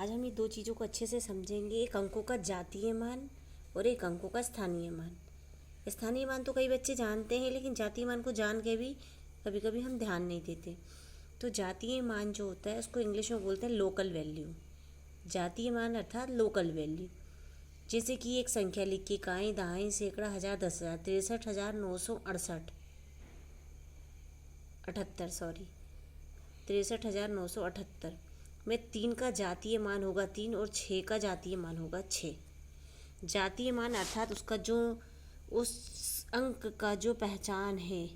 आज हम ये दो चीज़ों को अच्छे से समझेंगे। एक अंकों का जातीय मान और एक अंकों का स्थानीय मान। स्थानीय मान तो कई बच्चे जानते हैं, लेकिन जातीय मान को जान के भी कभी कभी हम ध्यान नहीं देते। तो जातीय मान जो होता है उसको इंग्लिश में बोलते हैं लोकल वैल्यू। जातीय मान अर्थात लोकल वैल्यू। जैसे कि एक संख्या लिख के इकाई, दहाई, सैकड़ा, हजार, 10,000, 63,968 63,978 में 3 का जातीय मान होगा 3 और 6 का जातीय मान होगा 6। जातीय मान अर्थात उसका जो उस अंक का जो पहचान है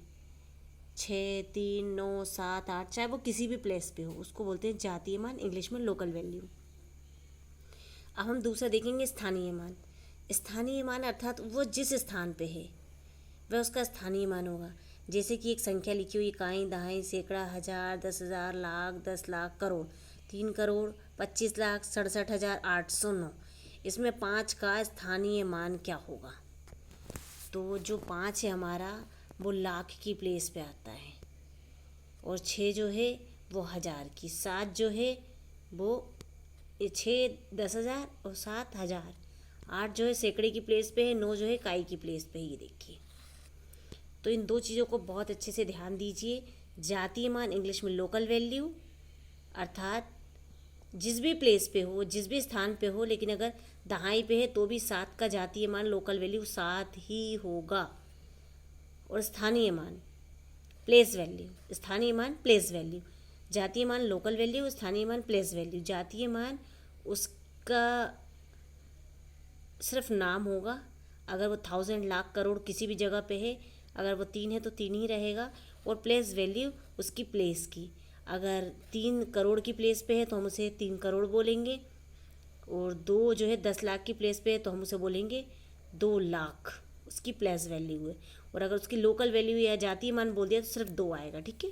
6, 3, 9, 7, 8, चाहे वो किसी भी प्लेस पे हो, उसको बोलते हैं जातीय मान, इंग्लिश में लोकल वैल्यू। अब हम दूसरा देखेंगे स्थानीय मान। स्थानीय मान अर्थात वो जिस स्थान पे है वह उसका स्थानीय मान होगा। जैसे कि एक संख्या लिखी हुई इकाई, दहाई, सैकड़ा, हजार, 10,000, लाख, 10 लाख, करोड़, 3 करोड़ 25 लाख 67,809। इसमें 5 का स्थानीय मान क्या होगा? तो जो 5 है हमारा वो लाख की प्लेस पे आता है, और 6 जो है वो हजार की, 7 जो है वो 6 10,000 और 7 हजार, 8 जो है सैकड़े की प्लेस पे है, 9 जो है इकाई की प्लेस पे है। ये देखिए, तो इन दो चीज़ों को बहुत अच्छे से ध्यान दीजिए। जातीय मान इंग्लिश में लोकल वैल्यू अर्थात जिस भी प्लेस पे हो, जिस भी स्थान पे हो, लेकिन अगर दहाई पे है तो भी 7 का जातीय मान लोकल वैल्यू 7 ही होगा। और स्थानीय मान प्लेस वैल्यू, स्थानीय मान प्लेस वैल्यू, जातीय मान लोकल वैल्यू, स्थानीय मान प्लेस वैल्यू। जातीय मान उसका सिर्फ नाम होगा, अगर वो 1000 लाख करोड़ किसी भी जगह पे है, अगर वो 3 है तो 3 ही रहेगा। और प्लेस वैल्यू उसकी प्लेस की, अगर 3 करोड़ की प्लेस पे है तो हम उसे 3 करोड़ बोलेंगे, और 2 जो है 10 लाख की प्लेस पे है तो हम उसे बोलेंगे 2 लाख, उसकी प्लेस वैल्यू है। और अगर उसकी लोकल वैल्यू या जातीय मान बोल दिया तो सिर्फ 2 आएगा। ठीक है।